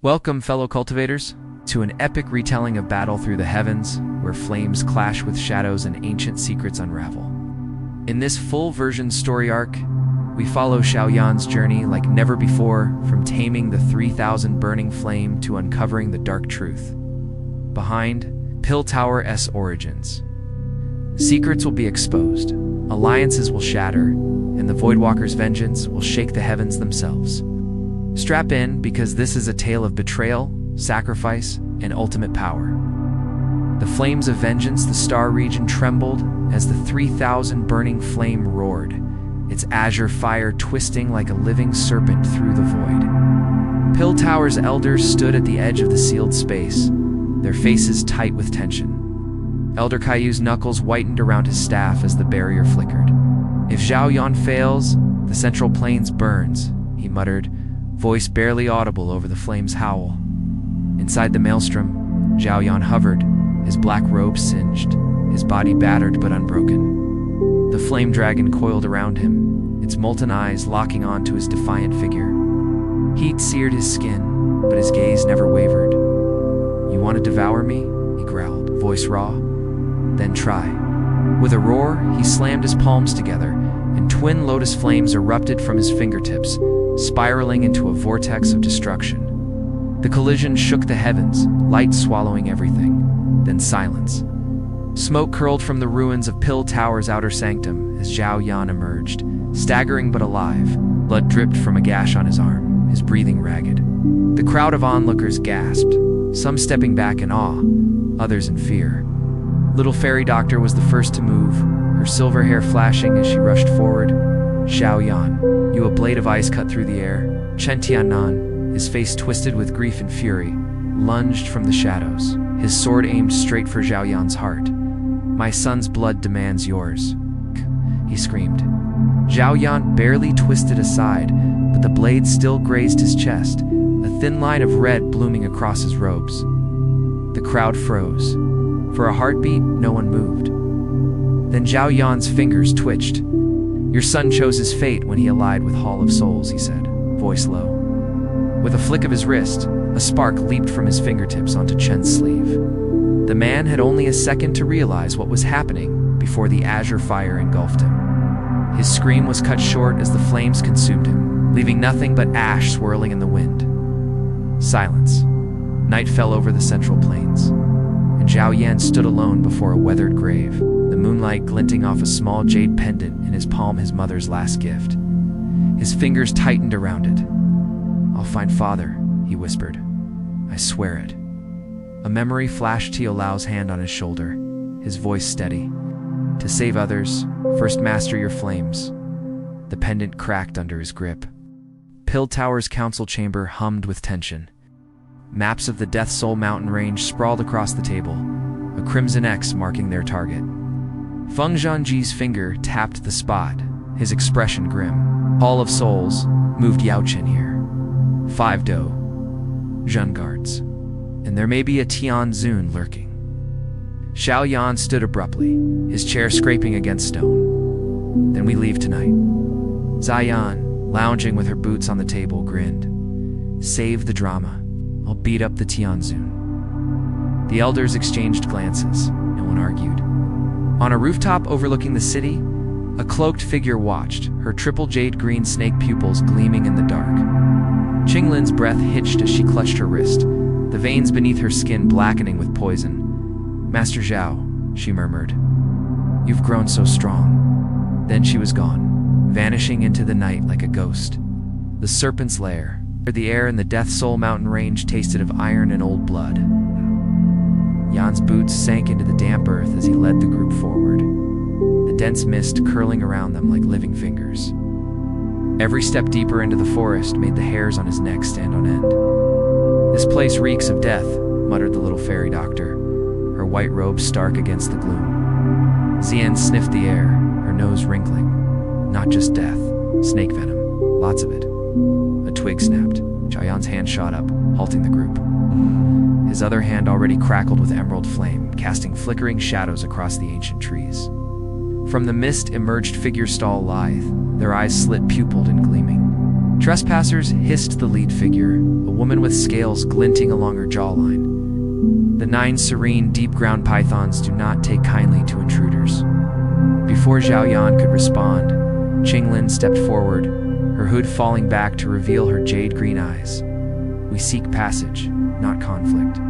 Welcome, fellow cultivators, to an epic retelling of battle through the heavens, where flames clash with shadows and ancient secrets unravel. In this full-version story arc, we follow Xiao Yan's journey like never before, from taming the 3,000 burning flame to uncovering the dark truth behind Piltower's origins. Secrets will be exposed, alliances will shatter, and the Voidwalker's vengeance will shake the heavens themselves. Strap in, because this is a tale of betrayal, sacrifice, and ultimate power. The flames of vengeance, the star region trembled as the 3,000 burning flame roared, its azure fire twisting like a living serpent through the void. Piltower's elders stood at the edge of the sealed space, their faces tight with tension. Elder Caillou's knuckles whitened around his staff as the barrier flickered. "If Xiao Yan fails, the central plains burns," he muttered, voice barely audible over the flame's howl. Inside the maelstrom, Xiao Yan hovered, his black robe singed, his body battered but unbroken. The flame dragon coiled around him, its molten eyes locking onto his defiant figure. Heat seared his skin, but his gaze never wavered. "You want to devour me?" he growled, voice raw. "Then try." With a roar, he slammed his palms together, and twin lotus flames erupted from his fingertips, spiraling into a vortex of destruction. The collision shook the heavens, light swallowing everything. Then silence. Smoke curled from the ruins of Piltower's outer sanctum as Xiao Yan emerged, staggering but alive. Blood dripped from a gash on his arm, his breathing ragged. The crowd of onlookers gasped, some stepping back in awe, others in fear. Little fairy doctor was the first to move, her silver hair flashing as she rushed forward. "Xiao Yan, you." A blade of ice cut through the air. Chen Tianan, his face twisted with grief and fury, lunged from the shadows, his sword aimed straight for Xiao Yan's heart. "My son's blood demands yours," he screamed. Xiao Yan barely twisted aside, but the blade still grazed his chest, a thin line of red blooming across his robes. The crowd froze. For a heartbeat, no one moved. Then Xiao Yan's fingers twitched. "Your son chose his fate when he allied with Hall of Souls," he said, voice low. With a flick of his wrist, a spark leaped from his fingertips onto Chen's sleeve. The man had only a second to realize what was happening before the azure fire engulfed him. His scream was cut short as the flames consumed him, leaving nothing but ash swirling in the wind. Silence. Night fell over the central plains, and Xiao Yan stood alone before a weathered grave, the moonlight glinting off a small jade pendant in his palm, his mother's last gift. His fingers tightened around it. "I'll find father," he whispered. "I swear it." A memory flashed Tio Lao's hand on his shoulder, his voice steady. "To save others, first master your flames." The pendant cracked under his grip. Piltower's council chamber hummed with tension. Maps of the Death Soul mountain range sprawled across the table, a crimson X marking their target. Feng Zhangji's finger tapped the spot, his expression grim. "Hall of Souls," moved Yaochen here. "5 Do. Zhen guards. And there may be a Tian Zun lurking." Xiao Yan stood abruptly, his chair scraping against stone. "Then we leave tonight." Ziyan, lounging with her boots on the table, grinned. "Save the drama. I'll beat up the Tian Zun." The elders exchanged glances. No one argued. On a rooftop overlooking the city, a cloaked figure watched, her triple jade green snake pupils gleaming in the dark. Qinglin's breath hitched as she clutched her wrist, the veins beneath her skin blackening with poison. "Master Zhao," she murmured, "you've grown so strong." Then she was gone, vanishing into the night like a ghost. The serpent's lair. The air in the Death Soul mountain range tasted of iron and old blood. Yan's boots sank into the damp earth as he led the group forward, the dense mist curling around them like living fingers. Every step deeper into the forest made the hairs on his neck stand on end. "This place reeks of death," muttered the little fairy doctor, her white robe stark against the gloom. Xian sniffed the air, her nose wrinkling. "Not just death, snake venom, lots of it." A twig snapped. Xiao Yan's hand shot up, halting the group. His other hand already crackled with emerald flame, casting flickering shadows across the ancient trees. From the mist emerged figures stall lithe, their eyes slit-pupiled and gleaming. Trespassers, hissed the lead figure, a woman with scales glinting along her jawline. The 9 serene, deep-ground pythons do not take kindly to intruders. Before Xiao Yan could respond, Qinglin stepped forward, her hood falling back to reveal her jade-green eyes. "We seek passage, not conflict."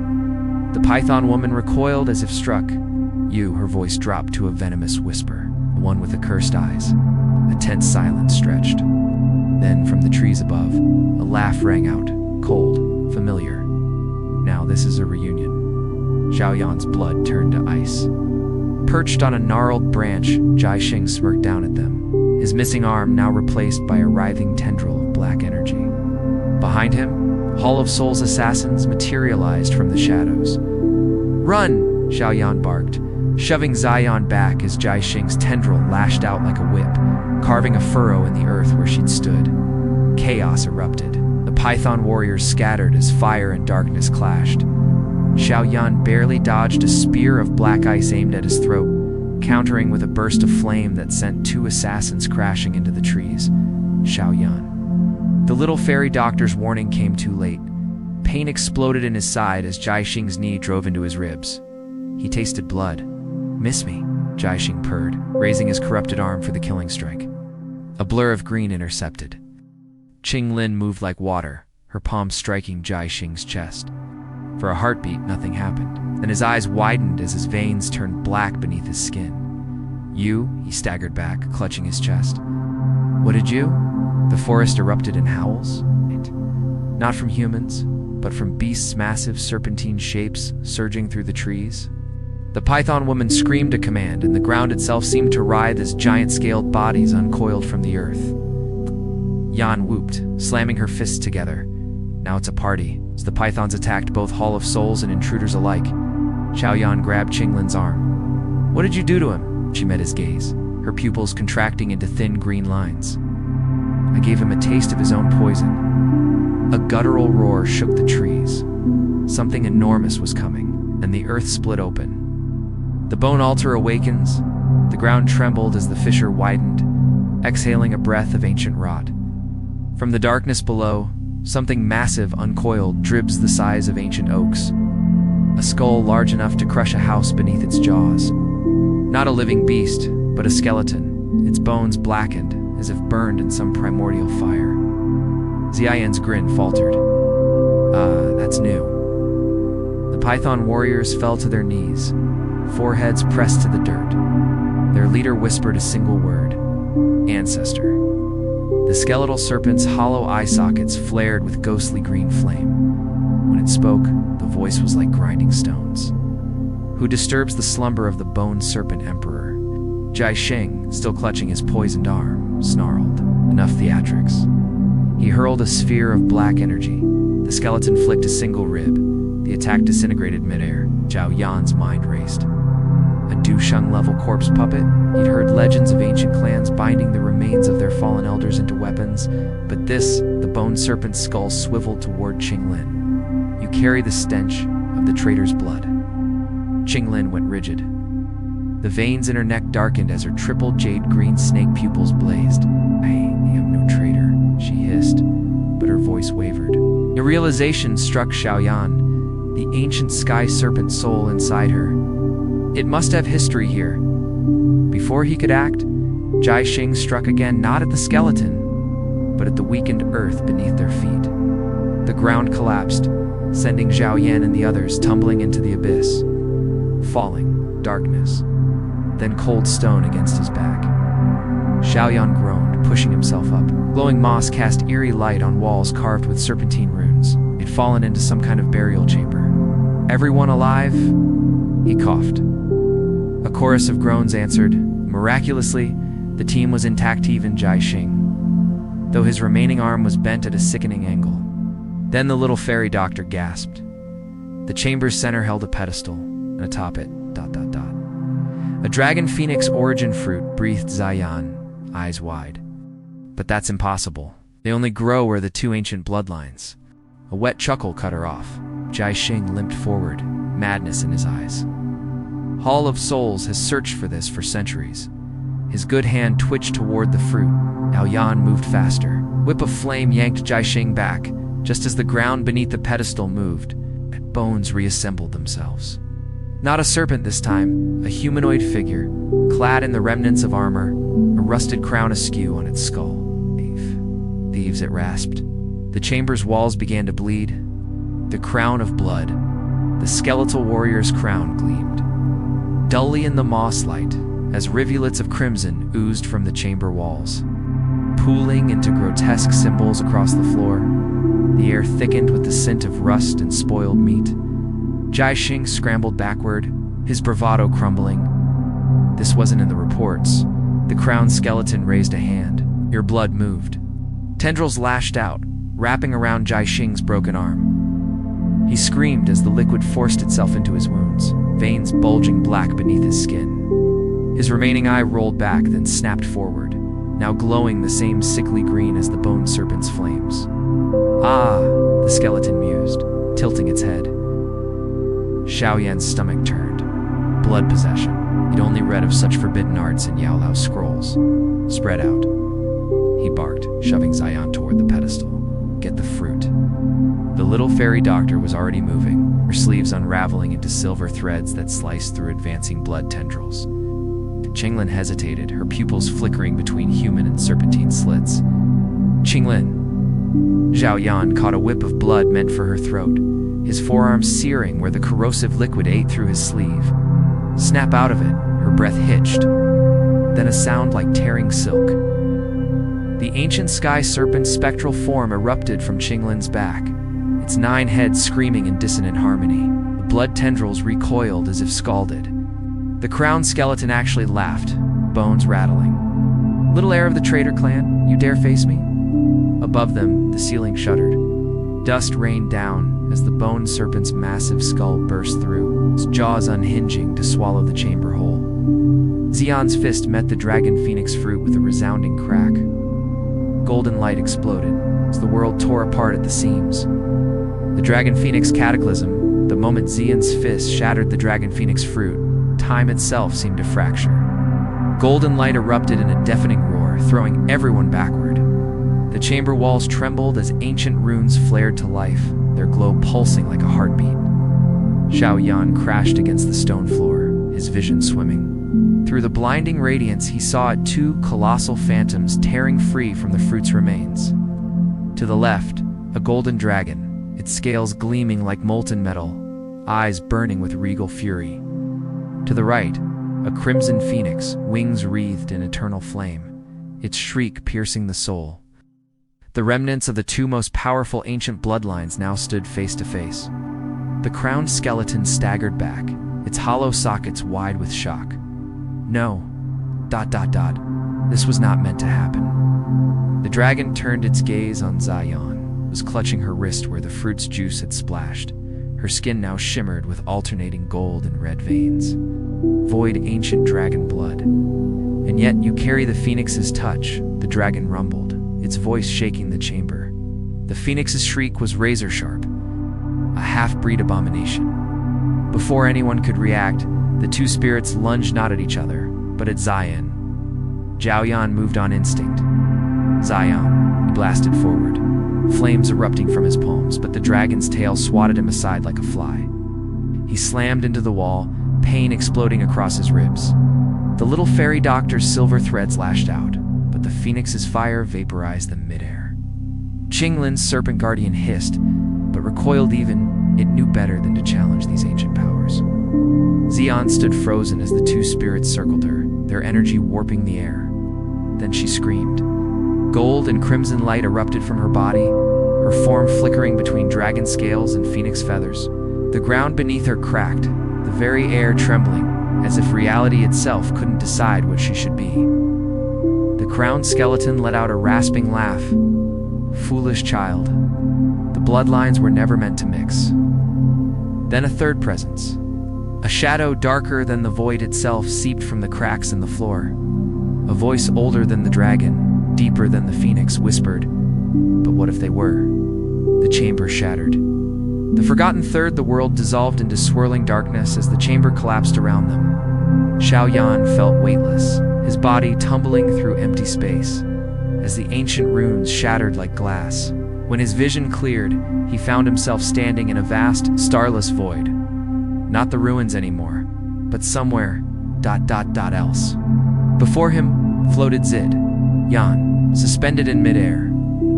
The python woman recoiled as if struck. "You," her voice dropped to a venomous whisper, the one with the cursed eyes. A tense silence stretched. Then, from the trees above, a laugh rang out, cold, familiar. Now this is a reunion. Xiao Yan's blood turned to ice. Perched on a gnarled branch, Jiaxing smirked down at them, his missing arm now replaced by a writhing tendril of black energy. Behind him, Hall of Souls assassins materialized from the shadows. "Run!" Xiao Yan barked, shoving Zion back as Jiaxing's tendril lashed out like a whip, carving a furrow in the earth where she'd stood. Chaos erupted. The python warriors scattered as fire and darkness clashed. Xiao Yan barely dodged a spear of black ice aimed at his throat, countering with a burst of flame that sent 2 assassins crashing into the trees. Xiao Yan. The little fairy doctor's warning came too late. Pain exploded in his side as Jiaxing's knee drove into his ribs. He tasted blood. "Miss me," Jiaxing purred, raising his corrupted arm for the killing strike. A blur of green intercepted. Qinglin moved like water, her palm striking Jiaxing's chest. For a heartbeat, nothing happened. Then his eyes widened as his veins turned black beneath his skin. "You?" He staggered back, clutching his chest. "What did you?" The forest erupted in howls. Not from humans, but from beasts' massive serpentine shapes surging through the trees. The python woman screamed a command, and the ground itself seemed to writhe as giant-scaled bodies uncoiled from the earth. Yan whooped, slamming her fists together. Now it's a party, as the pythons attacked both Hall of Souls and intruders alike. Xiao Yan grabbed Qinglin's arm. "What did you do to him?" She met his gaze, her pupils contracting into thin green lines. "I gave him a taste of his own poison." A guttural roar shook the trees. Something enormous was coming, and the earth split open. The bone altar awakens. The ground trembled as the fissure widened, exhaling a breath of ancient rot. From the darkness below, something massive uncoiled, dribs the size of ancient oaks. A skull large enough to crush a house beneath its jaws. Not a living beast, but a skeleton, its bones blackened, as if burned in some primordial fire. Ziyan's grin faltered. That's new." The python warriors fell to their knees, foreheads pressed to the dirt. Their leader whispered a single word: "Ancestor." The skeletal serpent's hollow eye sockets flared with ghostly green flame. When it spoke, the voice was like grinding stones. "Who disturbs the slumber of the bone serpent emperor?" Jiaxing, still clutching his poisoned arm, snarled. Enough theatrics. He hurled a sphere of black energy. The skeleton flicked a single rib. The attack disintegrated midair. Xiao Yan's mind raced. A Dusheng-level corpse puppet? He'd heard legends of ancient clans binding the remains of their fallen elders into weapons, but this, the bone serpent's skull swiveled toward Qinglin. "You carry the stench of the traitor's blood." Qinglin went rigid. The veins in her neck darkened as her triple jade-green snake pupils blazed. "I am no traitor," she hissed, but her voice wavered. A realization struck Xiao Yan, the ancient sky serpent soul inside her. It must have history here. Before he could act, Jiaxing struck again, not at the skeleton, but at the weakened earth beneath their feet. The ground collapsed, sending Xiao Yan and the others tumbling into the abyss. Falling, darkness, then cold stone against his back. Xiao Yan groaned, pushing himself up. Glowing moss cast eerie light on walls carved with serpentine runes. He'd fallen into some kind of burial chamber. "Everyone alive?" He coughed. A chorus of groans answered. Miraculously, the team was intact, even Jiaxing, though his remaining arm was bent at a sickening angle. Then the little fairy doctor gasped. The chamber's center held a pedestal, and atop it, ... A dragon phoenix origin fruit, breathed Ziyan, eyes wide. But that's impossible. They only grow where the 2 ancient bloodlines. A wet chuckle cut her off. Jiaxing limped forward, madness in his eyes. Hall of Souls has searched for this for centuries. His good hand twitched toward the fruit. Now Yan moved faster. Whip of flame yanked Jiaxing back, Just as the ground beneath the pedestal moved, bones reassembled themselves. Not a serpent this time, a humanoid figure, clad in the remnants of armor, a rusted crown askew on its skull. Thieves, it rasped. The chamber's walls began to bleed. The crown of blood, the skeletal warrior's crown, gleamed dully in the moss light as rivulets of crimson oozed from the chamber walls, pooling into grotesque symbols across the floor. The air thickened with the scent of rust and spoiled meat. Jiaxing scrambled backward, his bravado crumbling. This wasn't in the reports. The crown skeleton raised a hand. Your blood moved. Tendrils lashed out, wrapping around Jiaxing's broken arm. He screamed as the liquid forced itself into his wounds, veins bulging black beneath his skin. His remaining eye rolled back, then snapped forward, now glowing the same sickly green as the bone serpent's flames. Ah, the skeleton mused, tilting its head. Xiao Yan's stomach turned. Blood possession. He'd only read of such forbidden arts in Yao Lao's scrolls. Spread out, he barked, shoving Xian toward the pedestal. Get the fruit. The little fairy doctor was already moving, her sleeves unraveling into silver threads that sliced through advancing blood tendrils. Qinglin hesitated, her pupils flickering between human and serpentine slits. Qinglin. Xiao Yan caught a whip of blood meant for her throat, his forearms searing where the corrosive liquid ate through his sleeve. Snap out of it, her breath hitched. Then a sound like tearing silk. The ancient sky serpent's spectral form erupted from Qinglin's back, its 9 heads screaming in dissonant harmony. The blood tendrils recoiled as if scalded. The crowned skeleton actually laughed, bones rattling. Little heir of the traitor clan, you dare face me? Above them, the ceiling shuddered. Dust rained down as the bone serpent's massive skull burst through, its jaws unhinging to swallow the chamber whole. Xian's fist met the dragon phoenix fruit with a resounding crack. Golden light exploded as the world tore apart at the seams. The dragon phoenix cataclysm, the moment Xian's fist shattered the dragon phoenix fruit, time itself seemed to fracture. Golden light erupted in a deafening roar, throwing everyone backward. The chamber walls trembled as ancient runes flared to life, their glow pulsing like a heartbeat. Xiao Yan crashed against the stone floor, his vision swimming. Through the blinding radiance, he saw 2 colossal phantoms tearing free from the fruit's remains. To the left, a golden dragon, its scales gleaming like molten metal, eyes burning with regal fury. To the right, a crimson phoenix, wings wreathed in eternal flame, its shriek piercing the soul. The remnants of the 2 most powerful ancient bloodlines now stood face to face. The crowned skeleton staggered back, its hollow sockets wide with shock. No. ... This was not meant to happen. The dragon turned its gaze on Xian, was clutching her wrist where the fruit's juice had splashed. Her skin now shimmered with alternating gold and red veins. Void ancient dragon blood. And yet you carry the phoenix's touch, the dragon rumbled, its voice shaking the chamber. The phoenix's shriek was razor sharp, a half-breed abomination. Before anyone could react, the 2 spirits lunged not at each other, but at Xian. Xiao Yan moved on instinct. Xian, he blasted forward, flames erupting from his palms, but the dragon's tail swatted him aside like a fly. He slammed into the wall, pain exploding across his ribs. The little fairy doctor's silver threads lashed out, but the phoenix's fire vaporized them midair. Qinglin's serpent guardian hissed, but recoiled even it knew better than to challenge these ancient powers. Xian stood frozen as the 2 spirits circled her, their energy warping the air. Then she screamed. Gold and crimson light erupted from her body, her form flickering between dragon scales and phoenix feathers. The ground beneath her cracked, the very air trembling, as if reality itself couldn't decide what she should be. The crowned skeleton let out a rasping laugh. Foolish child. The bloodlines were never meant to mix. Then a third presence. A shadow darker than the void itself seeped from the cracks in the floor. A voice older than the dragon, deeper than the phoenix, whispered, "But what if they were?" The chamber shattered. The forgotten third, the world dissolved into swirling darkness as the chamber collapsed around them. Xiao Yan felt weightless, his body tumbling through empty space, as the ancient runes shattered like glass. When his vision cleared, he found himself standing in a vast, starless void. Not the ruins anymore, but somewhere else. Before him floated Yan, suspended in midair,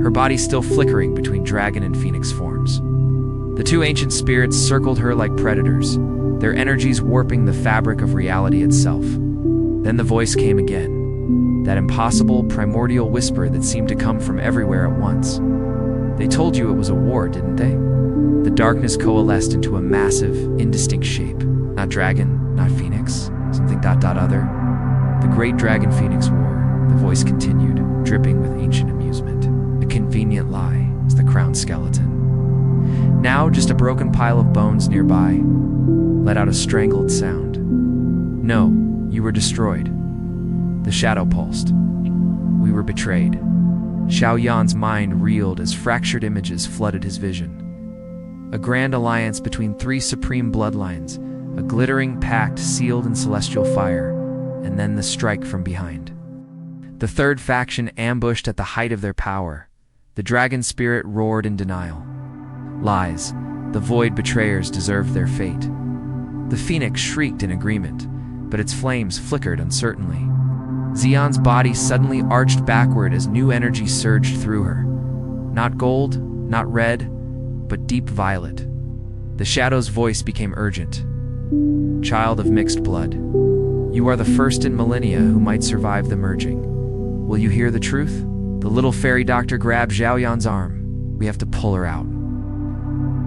her body still flickering between dragon and phoenix forms. The two ancient spirits circled her like predators, their energies warping the fabric of reality itself. Then the voice came again, that impossible, primordial whisper that seemed to come from everywhere at once. They told you it was a war, didn't they? The darkness coalesced into a massive, indistinct shape. Not dragon, not phoenix, something other. The great dragon phoenix war, the voice continued, dripping with ancient amusement. A convenient lie is the crowned skeleton. Now just a broken pile of bones nearby let out a strangled sound. No, you were destroyed. The shadow pulsed. We were betrayed. Xiao Yan's mind reeled as fractured images flooded his vision. A grand alliance between three supreme bloodlines, a glittering pact sealed in celestial fire, and then the strike from behind. The third faction ambushed at the height of their power. The dragon spirit roared in denial. Lies. The void betrayers deserved their fate. The phoenix shrieked in agreement, but its flames flickered uncertainly. Xian's body suddenly arched backward as new energy surged through her. Not gold, not red, but deep violet. The shadow's voice became urgent. Child of mixed blood, you are the first in millennia who might survive the merging. Will you hear the truth? The little fairy doctor grabbed Xiao Yan's arm. We have to pull her out.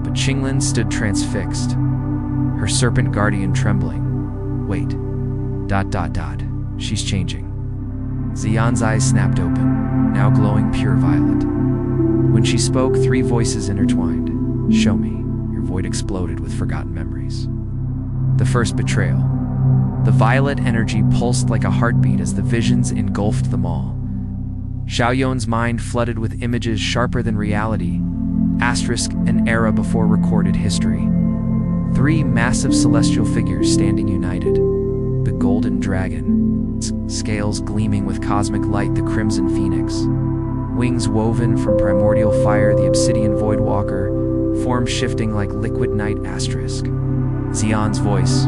But Qinglin stood transfixed, her serpent guardian trembling. Wait. She's changing. Xian's eyes snapped open, now glowing pure violet. When she spoke, three voices intertwined. Show me. Your void exploded with forgotten memories. The first betrayal. The violet energy pulsed like a heartbeat as the visions engulfed them all. Xiao Yan's mind flooded with images sharper than reality, asterisk an era before recorded history. Three massive celestial figures standing united. The golden dragon, scales gleaming with cosmic light, the crimson phoenix, wings woven from primordial fire, the obsidian voidwalker, form shifting like liquid night, asterisk. Xian's voice.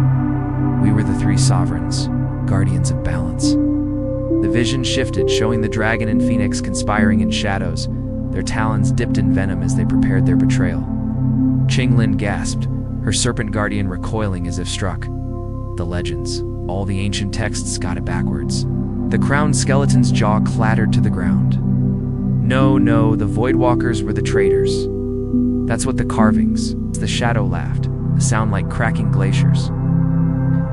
We were the three sovereigns, guardians of balance. The vision shifted, showing the dragon and phoenix conspiring in shadows, their talons dipped in venom as they prepared their betrayal. Qinglin gasped, her serpent guardian recoiling as if struck. The legends, all the ancient texts got it backwards. The crowned skeleton's jaw clattered to the ground. No, the voidwalkers were the traitors. That's what the carvings, the shadow laughed, a sound like cracking glaciers.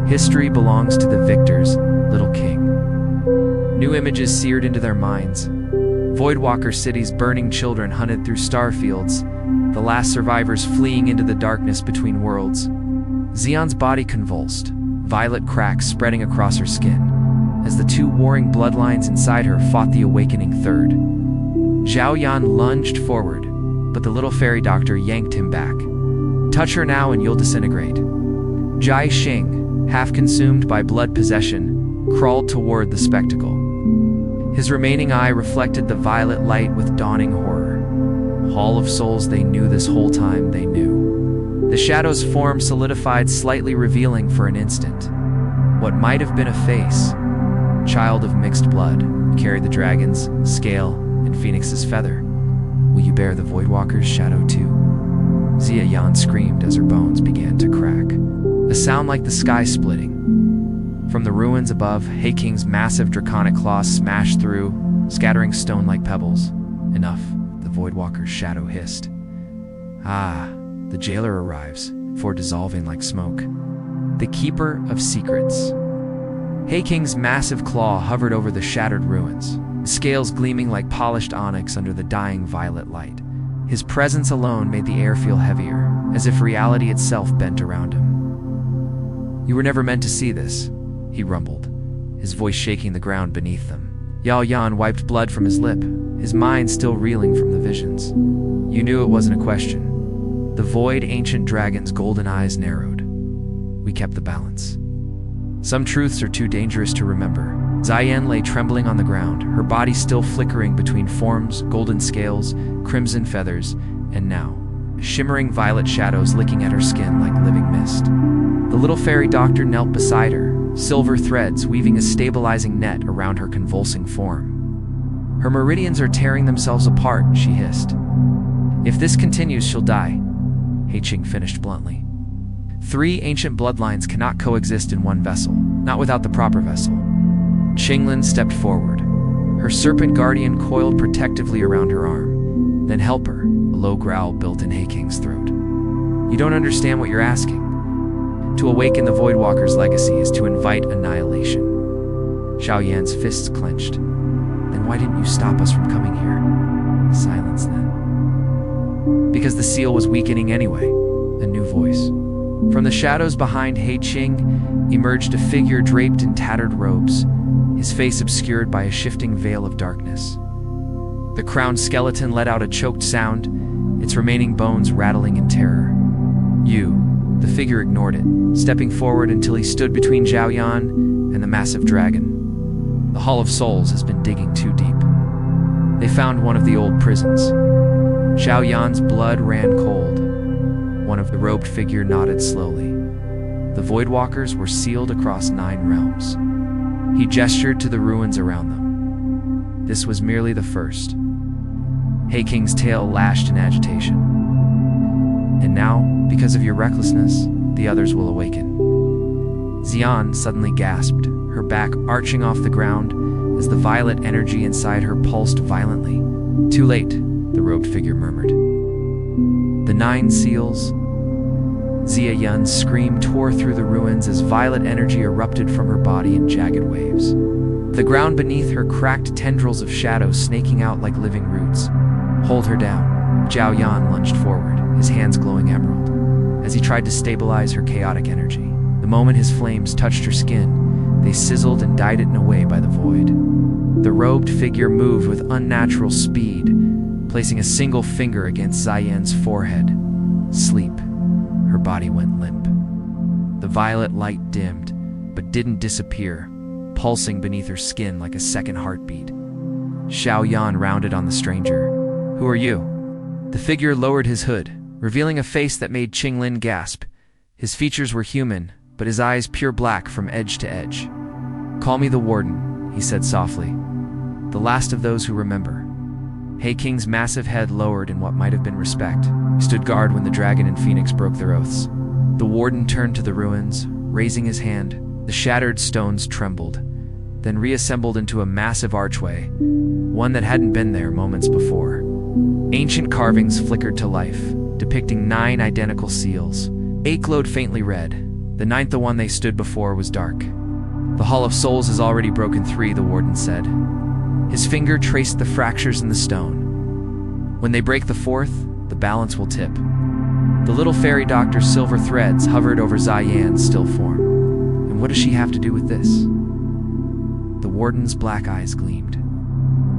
History belongs to the victors, little king. New images seared into their minds. Voidwalker cities, burning children hunted through star fields, the last survivors fleeing into the darkness between worlds. Xian's body convulsed, violet cracks spreading across her skin, as the two warring bloodlines inside her fought the awakening third. Xiao Yan lunged forward, but the little fairy doctor yanked him back. Touch her now and you'll disintegrate. Jai Xing, half consumed by blood possession, crawled toward the spectacle. His remaining eye reflected the violet light with dawning horror. Hall of Souls, they knew this whole time, they knew. The shadow's form solidified, slightly revealing for an instant what might have been a face. Child of mixed blood, carried the dragon's scale and phoenix's feather. Will you bear the Voidwalker's shadow too? Xiao Yan screamed as her bones began to crack, a sound like the sky splitting. From the ruins above, Hei King's massive draconic claws smashed through, scattering stone like pebbles. Enough, the Voidwalker's shadow hissed. Ah, the jailer arrives, for dissolving like smoke. The Keeper of Secrets. Hei King's massive claw hovered over the shattered ruins, scales gleaming like polished onyx under the dying violet light. His presence alone made the air feel heavier, as if reality itself bent around him. You were never meant to see this, he rumbled, his voice shaking the ground beneath them. Xiao Yan wiped blood from his lip, his mind still reeling from the visions. You knew it wasn't a question. The void ancient dragon's golden eyes narrowed. We kept the balance. Some truths are too dangerous to remember. Xiao Yan lay trembling on the ground, her body still flickering between forms, golden scales, crimson feathers, and now, shimmering violet shadows licking at her skin like living mist. The little fairy doctor knelt beside her, silver threads weaving a stabilizing net around her convulsing form. "Her meridians are tearing themselves apart," she hissed. "If this continues, she'll die," Heiqing finished bluntly. "Three ancient bloodlines cannot coexist in one vessel, not without the proper vessel." Qinglin stepped forward. Her serpent guardian coiled protectively around her arm. "Then help her," a low growl built in Heiqing's throat. "You don't understand what you're asking. To awaken the Voidwalker's legacy is to invite annihilation." Xiao Yan's fists clenched. "Then why didn't you stop us from coming here?" Silence then. "Because the seal was weakening anyway," a new voice. From the shadows behind Heiqing emerged a figure draped in tattered robes, his face obscured by a shifting veil of darkness. The crowned skeleton let out a choked sound, its remaining bones rattling in terror. "You," the figure ignored it, stepping forward until he stood between Xiao Yan and the massive dragon. "The Hall of Souls has been digging too deep. They found one of the old prisons." Xiao Yan's blood ran cold. One of the robed figure nodded slowly. The Voidwalkers were sealed across 9 realms. He gestured to the ruins around them. This was merely the first. Heiqing's tail lashed in agitation. "And now, because of your recklessness, the others will awaken." Xian suddenly gasped, her back arching off the ground as the violet energy inside her pulsed violently. "Too late," the robed figure murmured. "The 9 seals." Xiao Yan's scream tore through the ruins as violet energy erupted from her body in jagged waves. The ground beneath her cracked tendrils of shadow snaking out like living roots. "Hold her down." Xiao Yan lunged forward, his hands glowing emerald, as he tried to stabilize her chaotic energy. The moment his flames touched her skin, they sizzled and dyed it away by the void. The robed figure moved with unnatural speed, placing a single finger against Xiao Yan's forehead. "Sleep." Her body went limp. The violet light dimmed, but didn't disappear, pulsing beneath her skin like a second heartbeat. Xiao Yan rounded on the stranger. "Who are you?" The figure lowered his hood, revealing a face that made Qinglin gasp. His features were human, but his eyes pure black from edge to edge. "Call me the Warden," he said softly. "The last of those who remember." Heiqing's massive head lowered in what might have been respect. He stood guard when the dragon and phoenix broke their oaths. The Warden turned to the ruins, raising his hand. The shattered stones trembled, then reassembled into a massive archway, one that hadn't been there moments before. Ancient carvings flickered to life, depicting 9 identical seals. 8 glowed faintly red. The 9th, the one they stood before, was dark. "The Hall of Souls has already broken 3, the Warden said. His finger traced the fractures in the stone. "When they break the 4th, the balance will tip." The little fairy doctor's silver threads hovered over Xiao Yan's still form. "And what does she have to do with this?" The Warden's black eyes gleamed.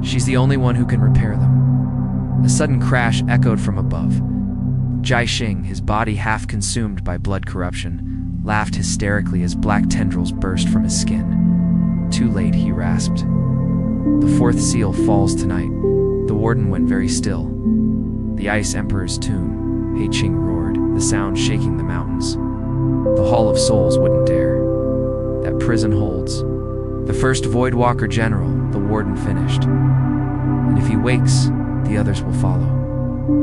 "She's the only one who can repair them." A sudden crash echoed from above. Jixing, his body half consumed by blood corruption, laughed hysterically as black tendrils burst from his skin. "Too late," he rasped. "The 4th seal falls tonight." The Warden went very still. "The Ice Emperor's tomb," Heiqing roared, the sound shaking the mountains. "The Hall of Souls wouldn't dare. That prison holds the first Voidwalker general," the Warden finished. "And if he wakes, the others will follow."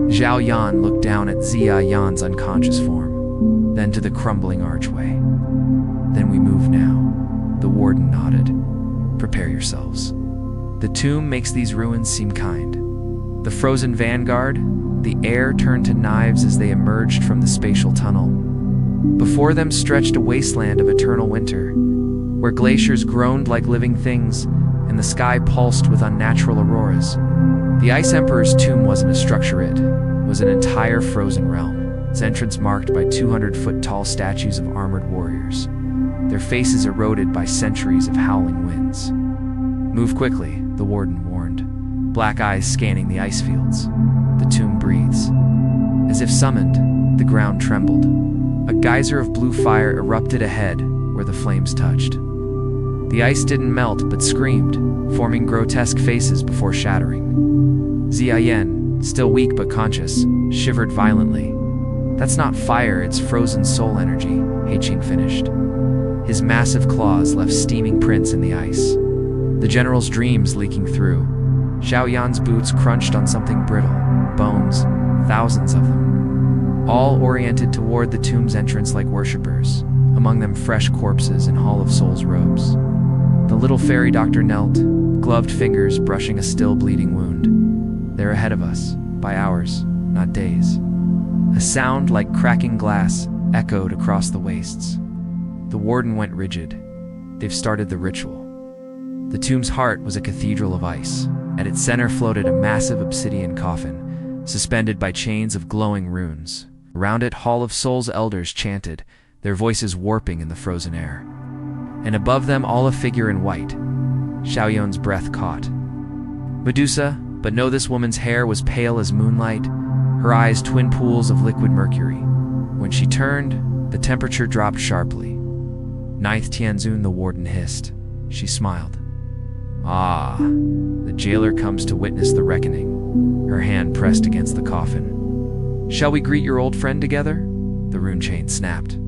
Xiao Yan looked down at Xiao Yan's unconscious form, then to the crumbling archway. "Then we move now," the Warden nodded. "Prepare yourselves. The tomb makes these ruins seem kind." The frozen vanguard, the air turned to knives as they emerged from the spatial tunnel. Before them stretched a wasteland of eternal winter, where glaciers groaned like living things and the sky pulsed with unnatural auroras. The Ice Emperor's tomb wasn't a structure, it was an entire frozen realm, its entrance marked by 200-foot-tall statues of armored warriors, their faces eroded by centuries of howling winds. "Move quickly," the Warden warned, black eyes scanning the ice fields. "The tomb breathes." As if summoned, the ground trembled. A geyser of blue fire erupted ahead where the flames touched. The ice didn't melt but screamed, forming grotesque faces before shattering. Xiao Yan, still weak but conscious, shivered violently. "That's not fire, it's frozen soul energy," Heiqing finished. His massive claws left steaming prints in the ice. The general's dreams leaking through. Xiao Yan's boots crunched on something brittle. Bones, thousands of them. All oriented toward the tomb's entrance like worshippers, among them fresh corpses in Hall of Souls robes. The little fairy doctor knelt, gloved fingers brushing a still bleeding wound. "They're ahead of us, by hours, not days." A sound like cracking glass echoed across the wastes. The warden went rigid. They've started the ritual. The tomb's heart was a cathedral of ice. At its center floated a massive obsidian coffin, suspended by chains of glowing runes. Around it, Hall of Souls elders chanted, their voices warping in the frozen air. And above them, all a figure in white. Xiao Yan's breath caught. Medusa, but no, this woman's hair was pale as moonlight, her eyes twin pools of liquid mercury. When she turned, the temperature dropped sharply. "Ninth Tianzun," the warden hissed. She smiled. "Ah, the jailer comes to witness the reckoning," her hand pressed against the coffin. "Shall we greet your old friend together?" The rune chain snapped.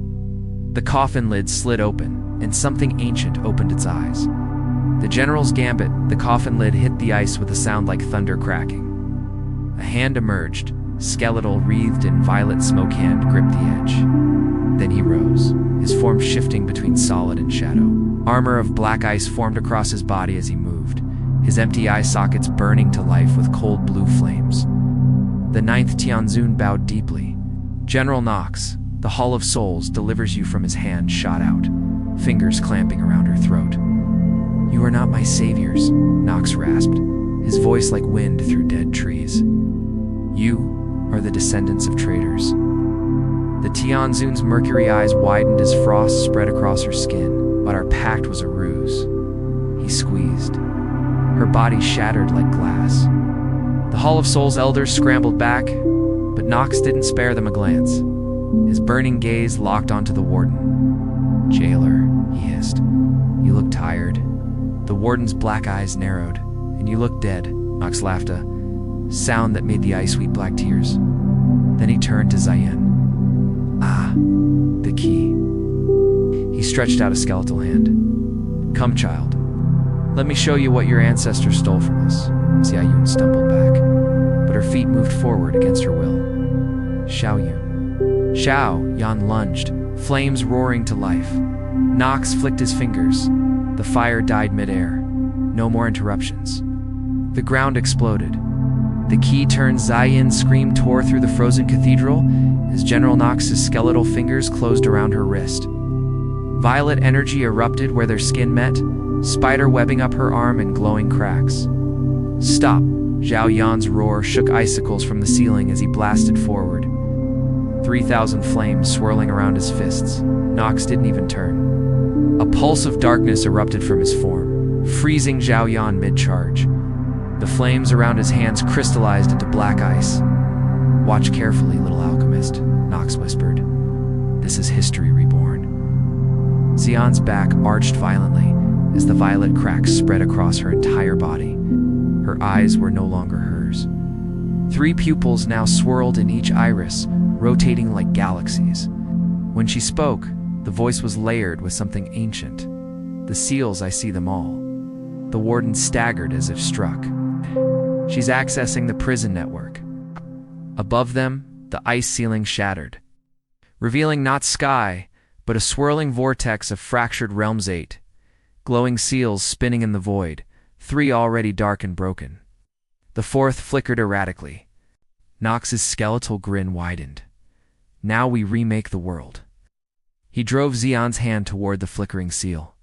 The coffin lid slid open, and something ancient opened its eyes. The general's gambit, the coffin lid hit the ice with a sound like thunder cracking. A hand emerged, skeletal, wreathed in violet smoke. Hand gripped the edge. Then he rose, his form shifting between solid and shadow. Armor of black ice formed across his body as he moved, his empty eye sockets burning to life with cold blue flames. The Ninth Tianzun bowed deeply. "General Knox, the Hall of Souls delivers you," from his hand shot out, fingers clamping around her throat. "You are not my saviors," Knox rasped, his voice like wind through dead trees. "You are the descendants of traitors." The Tianzun's mercury eyes widened as frost spread across her skin, but our pact was a ruse. He squeezed. Her body shattered like glass. The Hall of Souls elders scrambled back, but Knox didn't spare them a glance. His burning gaze locked onto the warden. "Jailer," he hissed, "you look tired." The warden's black eyes narrowed. "And you look dead," Knox laughed, a sound that made the ice weep black tears. Then he turned to Xiao Yan. "Ah, the key." He stretched out a skeletal hand. "Come, child. Let me show you what your ancestors stole from us." Xiao Yan stumbled back, but her feet moved forward against her will. Xiao Yan lunged, flames roaring to life. Knox flicked his fingers. The fire died midair. No more interruptions. The ground exploded. The key turned. Xiao Yan's scream tore through the frozen cathedral as General Knox's skeletal fingers closed around her wrist. Violet energy erupted where their skin met, spider webbing up her arm in glowing cracks. "Stop!" Xiao Yan's roar shook icicles from the ceiling as he blasted forward. 3,000 flames swirling around his fists. Knox didn't even turn. A pulse of darkness erupted from his form, freezing Xiao Yan mid-charge. The flames around his hands crystallized into black ice. "Watch carefully, little alchemist," Knox whispered. "This is history reborn." Xian's back arched violently as the violet cracks spread across her entire body. Her eyes were no longer hers. 3 pupils now swirled in each iris, rotating like galaxies. When she spoke, the voice was layered with something ancient. "The seals, I see them all." The warden staggered as if struck. "She's accessing the prison network." Above them, the ice ceiling shattered, revealing not sky, but a swirling vortex of fractured realms. 8 glowing seals spinning in the void, 3 already dark and broken. The 4th flickered erratically. Knox's skeletal grin widened. "Now we remake the world." He drove Xian's hand toward the flickering seal.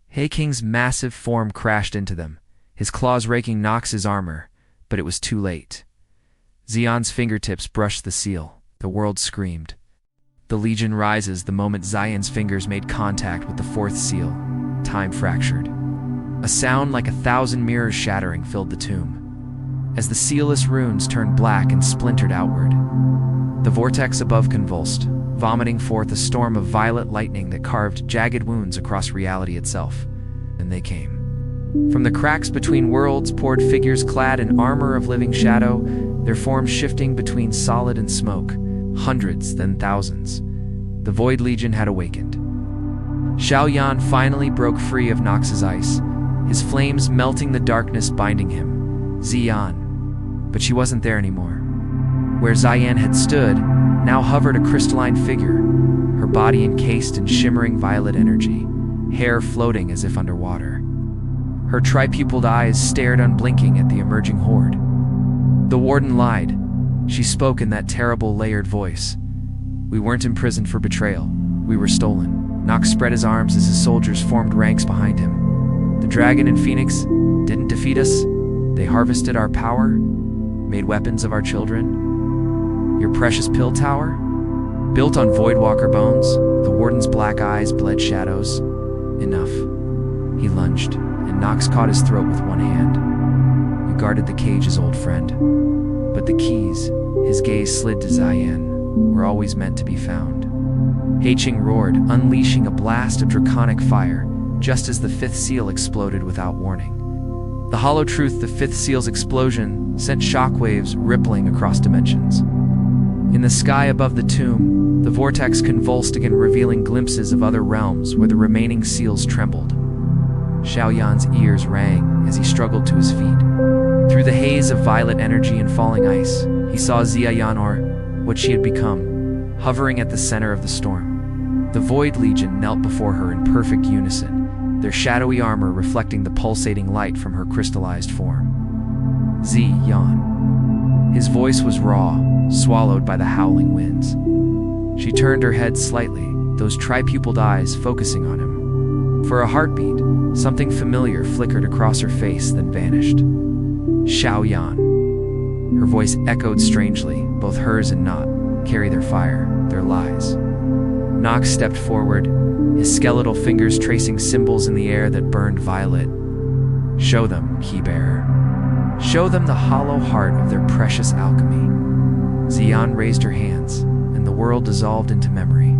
Heiking's massive form crashed into them, his claws raking Knox's armor, but it was too late. Xian's fingertips brushed the seal. The world screamed. The Legion rises the moment Xian's fingers made contact with the 4th seal. Time fractured. A sound like 1,000 mirrors shattering filled the tomb, as the sealless runes turned black and splintered outward. The vortex above convulsed, vomiting forth a storm of violet lightning that carved jagged wounds across reality itself. And they came. From the cracks between worlds poured figures clad in armor of living shadow, their forms shifting between solid and smoke, hundreds, then thousands. The Void Legion had awakened. Xiao Yan finally broke free of Nox's ice, his flames melting the darkness binding him. Xian. But she wasn't there anymore. Where Xian had stood, now hovered a crystalline figure, her body encased in shimmering violet energy, hair floating as if underwater. Her tri-pupiled eyes stared unblinking at the emerging horde. The warden lied. She spoke in that terrible layered voice. We weren't imprisoned for betrayal. We were stolen. Nox spread his arms as his soldiers formed ranks behind him. The dragon and phoenix didn't defeat us. They harvested our power, made weapons of our children. Your precious pill tower? Built on Voidwalker bones, the warden's black eyes bled shadows. Enough. He lunged, and Nox caught his throat with one hand. You guarded the cage's old friend. But the keys, his gaze slid to Xian, were always meant to be found. Hei-Ching roared, unleashing a blast of draconic fire, just as the fifth seal exploded without warning. The hollow truth, the fifth seal's explosion, sent shockwaves rippling across dimensions. In the sky above the tomb, the vortex convulsed again, revealing glimpses of other realms where the remaining seals trembled. Xiao Yan's ears rang as he struggled to his feet. Through the haze of violet energy and falling ice, he saw Xiao Yan, or what she had become, hovering at the center of the storm. The Void Legion knelt before her in perfect unison, their shadowy armor reflecting the pulsating light from her crystallized form. Xiao Yan. His voice was raw, swallowed by the howling winds. She turned her head slightly, those tri-pupiled eyes focusing on him. For a heartbeat, something familiar flickered across her face, then vanished. Xiao Yan. Her voice echoed strangely, both hers and Not carry their fire, their lies. Nox stepped forward, his skeletal fingers tracing symbols in the air that burned violet. Show them, Keybearer. Show them the hollow heart of their precious alchemy. Xian raised her hands, and the world dissolved into memory.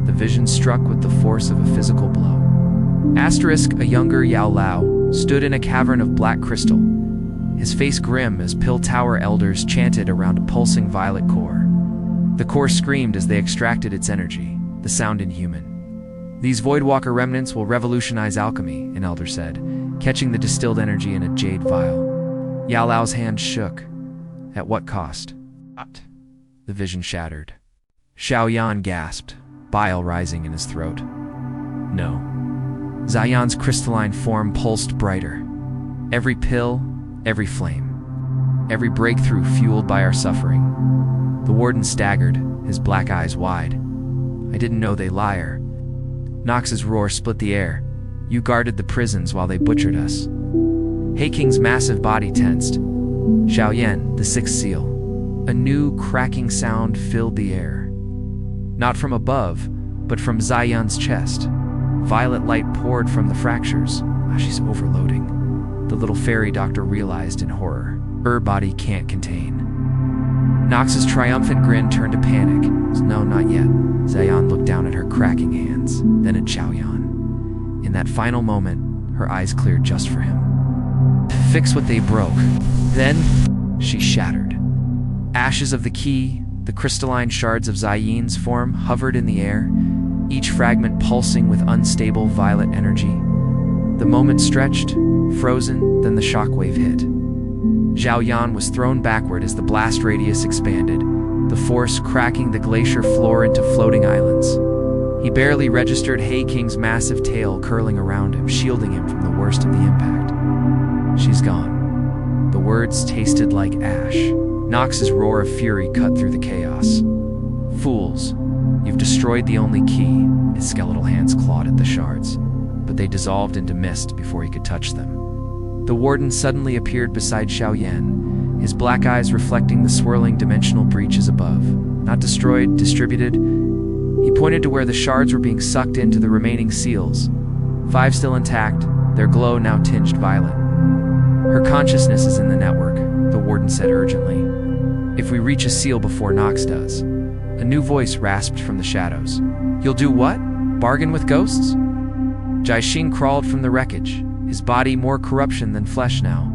The vision struck with the force of a physical blow. Asterisk, a younger Yao Lao, stood in a cavern of black crystal, his face grim as Pill Tower elders chanted around a pulsing violet core. The core screamed as they extracted its energy, the sound inhuman. These Voidwalker remnants will revolutionize alchemy, an elder said, catching the distilled energy in a jade vial. Yao Lao's hand shook. At what cost? The vision shattered. Xiao Yan gasped, bile rising in his throat. No. Xian's crystalline form pulsed brighter. Every pill, every flame. Every breakthrough fueled by our suffering. The warden staggered, his black eyes wide. I didn't know they liar. Nox's roar split the air. You guarded the prisons while they butchered us. Hei-King's massive body tensed. Xiao Yan, the sixth seal. A new cracking sound filled the air. Not from above, but from Xian's chest. Violet light poured from the fractures. She's overloading. The little fairy doctor realized in horror. Her body can't contain. Nox's triumphant grin turned to panic. No, not yet. Xian looked down at her cracking hands, then at Xiao Yan. In that final moment, her eyes cleared just for him. Fix what they broke. Then, she shattered. Ashes of the key, the crystalline shards of Xian's form hovered in the air, each fragment pulsing with unstable violet energy. The moment stretched, frozen, then the shockwave hit. Xiao Yan was thrown backward as the blast radius expanded, the force cracking the glacier floor into floating islands. He barely registered Hei-King's massive tail curling around him, shielding him from the worst of the impact. She's gone. The words tasted like ash. Nox's roar of fury cut through the chaos. Fools, you've destroyed the only key. His skeletal hands clawed at the shards, but they dissolved into mist before he could touch them. The warden suddenly appeared beside Xiao Yan, his black eyes reflecting the swirling dimensional breaches above. Not destroyed, distributed. He pointed to where the shards were being sucked into the remaining seals. 5 still intact, their glow now tinged violet. Her consciousness is in the network, the warden said urgently. If we reach a seal before Nox does, A new voice rasped from the shadows. "You'll do what? Bargain with ghosts?" Jiaxing crawled from the wreckage, his body more corruption than flesh now,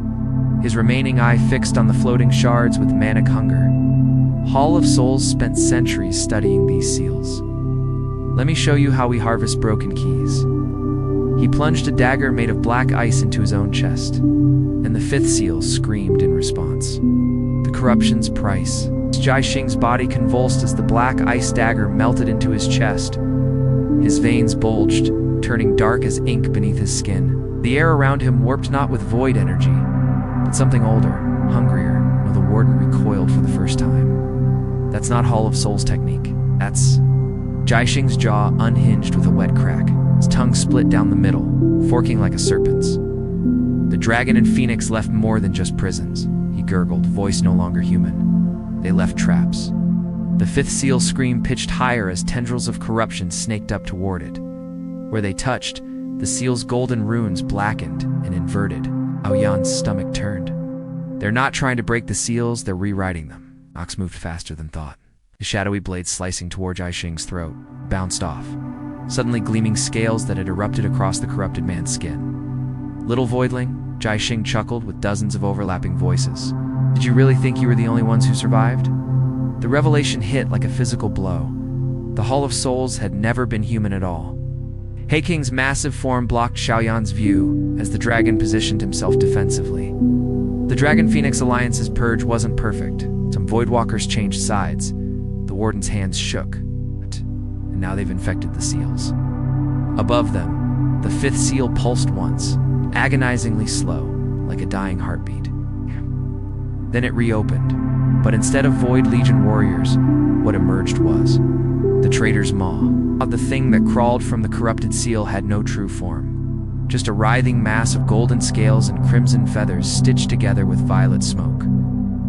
his remaining eye fixed on the floating shards with manic hunger. Hall of Souls spent centuries studying these seals. "Let me show you how we harvest broken keys." He plunged a dagger made of black ice into his own chest, and the fifth seal screamed in response. The corruption's price. Jiaxing's body convulsed as the black ice dagger melted into his chest. His veins bulged, turning dark as ink beneath his skin. The air around him warped not with void energy, but something older, hungrier. No, the warden recoiled for the first time. "That's not Hall of Souls technique. That's..." Jiaxing's jaw unhinged with a wet crack. His tongue split down the middle, forking like a serpent's. The dragon and phoenix left more than just prisons, he gurgled, voice no longer human. They left traps. The fifth seal scream pitched higher as tendrils of corruption snaked up toward it. Where they touched, the seal's golden runes blackened and inverted. Xiao Yan's stomach turned. "They're not trying to break the seals, they're rewriting them." Ox moved faster than thought. His shadowy blade slicing toward Jiaxing's throat, bounced off, suddenly gleaming scales that had erupted across the corrupted man's skin. "Little voidling," Jiaxing chuckled with dozens of overlapping voices. "Did you really think you were the only ones who survived?" The revelation hit like a physical blow. The Hall of Souls had never been human at all. Heiking's massive form blocked Xiao Yan's view as the dragon positioned himself defensively. The Dragon-Phoenix Alliance's purge wasn't perfect. Some Voidwalkers changed sides. The Warden's hands shook, and now they've infected the seals. Above them, the fifth seal pulsed once, agonizingly slow, like a dying heartbeat. Then it reopened, but instead of Void Legion warriors, what emerged was the traitor's maw. The thing that crawled from the corrupted seal had no true form, just a writhing mass of golden scales and crimson feathers stitched together with violet smoke.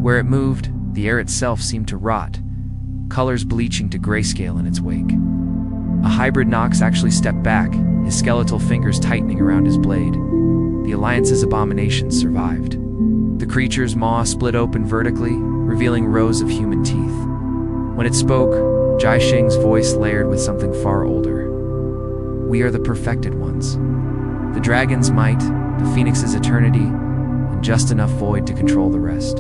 Where it moved, the air itself seemed to rot, colors bleaching to grayscale in its wake. A hybrid Nox actually stepped back, his skeletal fingers tightening around his blade. The Alliance's abominations survived. The creature's maw split open vertically, revealing rows of human teeth. When it spoke, Jiaxing's voice layered with something far older. "We are the perfected ones. The dragon's might, the phoenix's eternity, and just enough void to control the rest."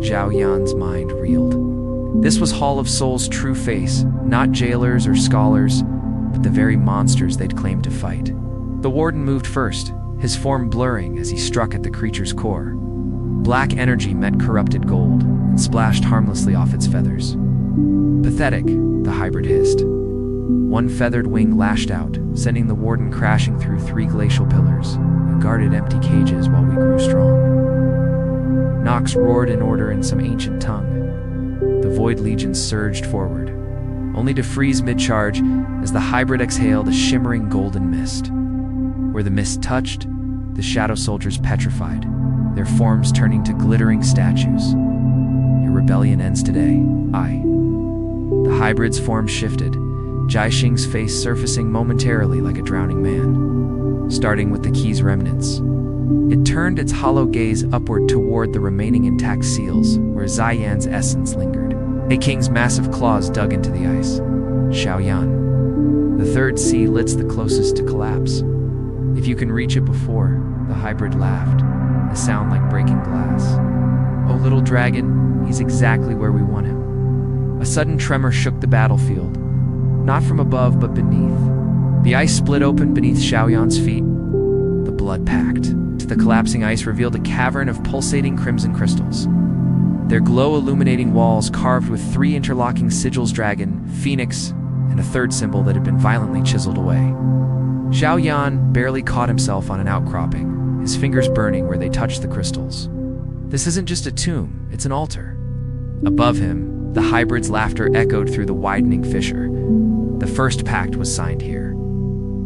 Xiao Yan's mind reeled. This was Hall of Souls' true face, not jailers or scholars, but the very monsters they'd claimed to fight. The Warden moved first, his form blurring as he struck at the creature's core. Black energy met corrupted gold and splashed harmlessly off its feathers. "Pathetic," the hybrid hissed. One feathered wing lashed out, sending the Warden crashing through 3 glacial pillars, who guarded empty cages while we grew strong. Nox roared in order in some ancient tongue. The Void Legion surged forward, only to freeze mid-charge as the hybrid exhaled a shimmering golden mist. Where the mist touched, the Shadow Soldiers petrified, their forms turning to glittering statues. "Your rebellion ends today, I." The hybrid's form shifted, Jiaxing's face surfacing momentarily like a drowning man. Starting with the key's remnants, it turned its hollow gaze upward toward the remaining intact seals, where Xiaoyan's essence lingered. A king's massive claws dug into the ice. "Xiao Yan. The third sea-lid's the closest to collapse. If you can reach it before," the hybrid laughed, a sound like breaking glass. "Oh, little dragon, he's exactly where we want him." A sudden tremor shook the battlefield, not from above but beneath. The ice split open beneath Xiao Yan's feet. The blood packed. The collapsing ice revealed a cavern of pulsating crimson crystals, their glow-illuminating walls carved with 3 interlocking sigils: dragon, phoenix, and a third symbol that had been violently chiseled away. Xiao Yan barely caught himself on an outcropping, his fingers burning where they touched the crystals. This isn't just a tomb, it's an altar. Above him, the hybrid's laughter echoed through the widening fissure. The first pact was signed here.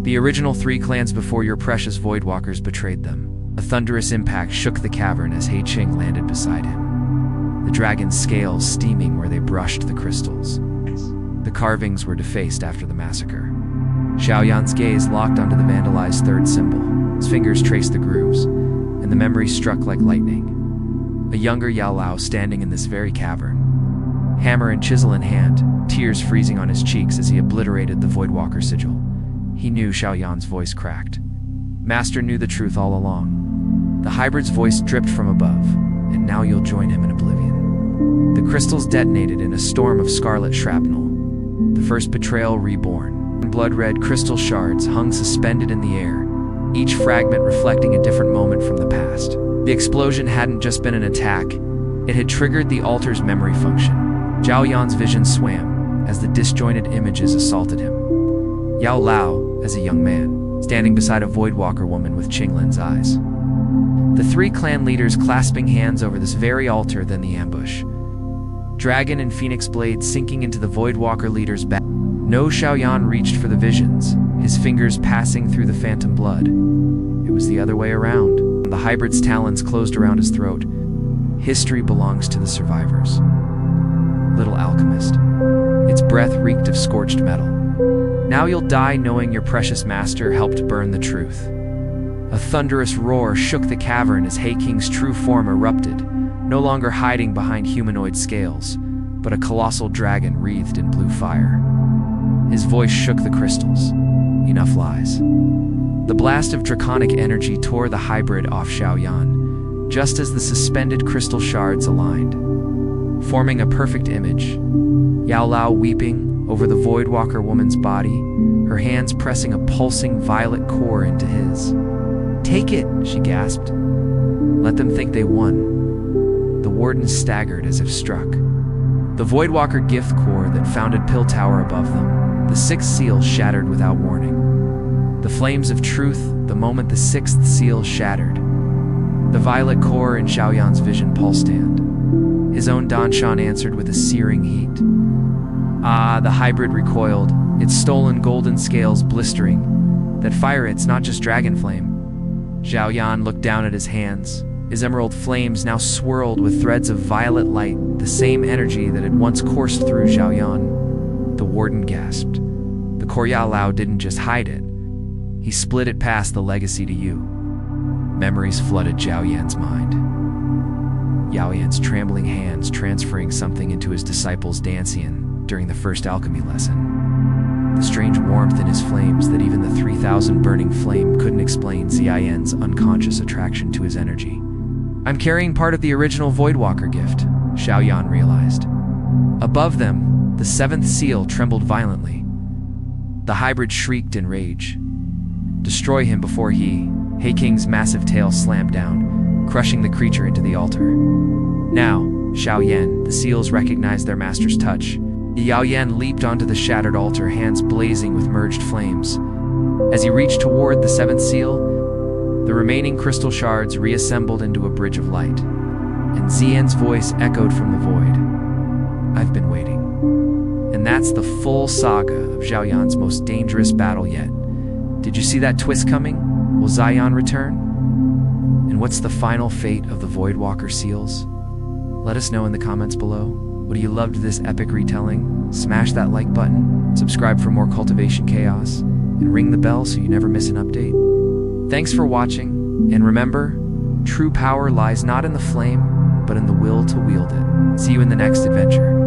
The original 3 clans before your precious Voidwalkers betrayed them. A thunderous impact shook the cavern as Heiqing landed beside him, the dragon's scales steaming where they brushed the crystals. The carvings were defaced after the massacre. Xiao Yan's gaze locked onto the vandalized third symbol. His fingers traced the grooves, and the memory struck like lightning. A younger Yao Lao standing in this very cavern. hammer and chisel in hand, tears freezing on his cheeks as he obliterated the Voidwalker sigil. He knew Xiao Yan's voice cracked. Master knew the truth all along. The hybrid's voice dripped from above, and now you'll join him in oblivion. The crystals detonated in a storm of scarlet shrapnel. The first betrayal reborn. Blood-red crystal shards hung suspended in the air, each fragment reflecting a different moment from the past. The explosion hadn't just been an attack, it had triggered the altar's memory function. Xiao Yan's vision swam as the disjointed images assaulted him. Yao Lao, as a young man, standing beside a Voidwalker woman with Qinglin's eyes. The three clan leaders clasping hands over this very altar, then the ambush. Dragon and Phoenix blades sinking into the Voidwalker leader's back. No, Xiao Yan reached for the visions, his fingers passing through the phantom blood. It was the other way around. The hybrid's talons closed around his throat. History belongs to the survivors. Little alchemist. Its breath reeked of scorched metal. Now you'll die knowing your precious master helped burn the truth. A thunderous roar shook the cavern as He King's true form erupted, no longer hiding behind humanoid scales, but a colossal dragon wreathed in blue fire. His voice shook the crystals. Enough lies. The blast of draconic energy tore the hybrid off Xiao Yan, just as the suspended crystal shards aligned, forming a perfect image. Yao Lao weeping over the Voidwalker woman's body, her hands pressing a pulsing violet core into his. "Take it," she gasped. "Let them think they won." The warden staggered as if struck. The Voidwalker gift core that founded Pill Tower above them, the sixth seal shattered without warning. The flames of truth, the moment the sixth seal shattered. The violet core in Xiao Yan's vision pulsed and his own Danshan answered with a searing heat. The hybrid recoiled, its stolen golden scales blistering. That fire, it's not just dragon flame. Xiao Yan looked down at his hands. His emerald flames now swirled with threads of violet light, the same energy that had once coursed through Xiao Yan. The warden gasped. The core Yao Lao didn't just hide it. He split it past the legacy to you. Memories flooded Xiao Yan's mind. Yao Yan's trembling hands transferring something into his disciple's Dancian during the first alchemy lesson. The strange warmth in his flames that even the 3,000 burning flame couldn't explain. Ziyan's unconscious attraction to his energy. I'm carrying part of the original Voidwalker gift, Xiao Yan realized. Above them, the seventh seal trembled violently. The hybrid shrieked in rage. Destroy him before He King's massive tail slammed down, crushing the creature into the altar. Now, Xiao Yan, the seals recognized their master's touch. Xiao Yan leaped onto the shattered altar, hands blazing with merged flames. As he reached toward the seventh seal, the remaining crystal shards reassembled into a bridge of light, and Ziyan's voice echoed from the void. I've been waiting. And that's the full saga of Xiao Yan's most dangerous battle yet. Did you see that twist coming? Will Ziyan return? And what's the final fate of the Voidwalker seals? Let us know in the comments below. Would you loved this epic retelling? Smash that like button, subscribe for more cultivation chaos, and ring the bell so you never miss an update. Thanks for watching, and remember, true power lies not in the flame, but in the will to wield it. See you in the next adventure.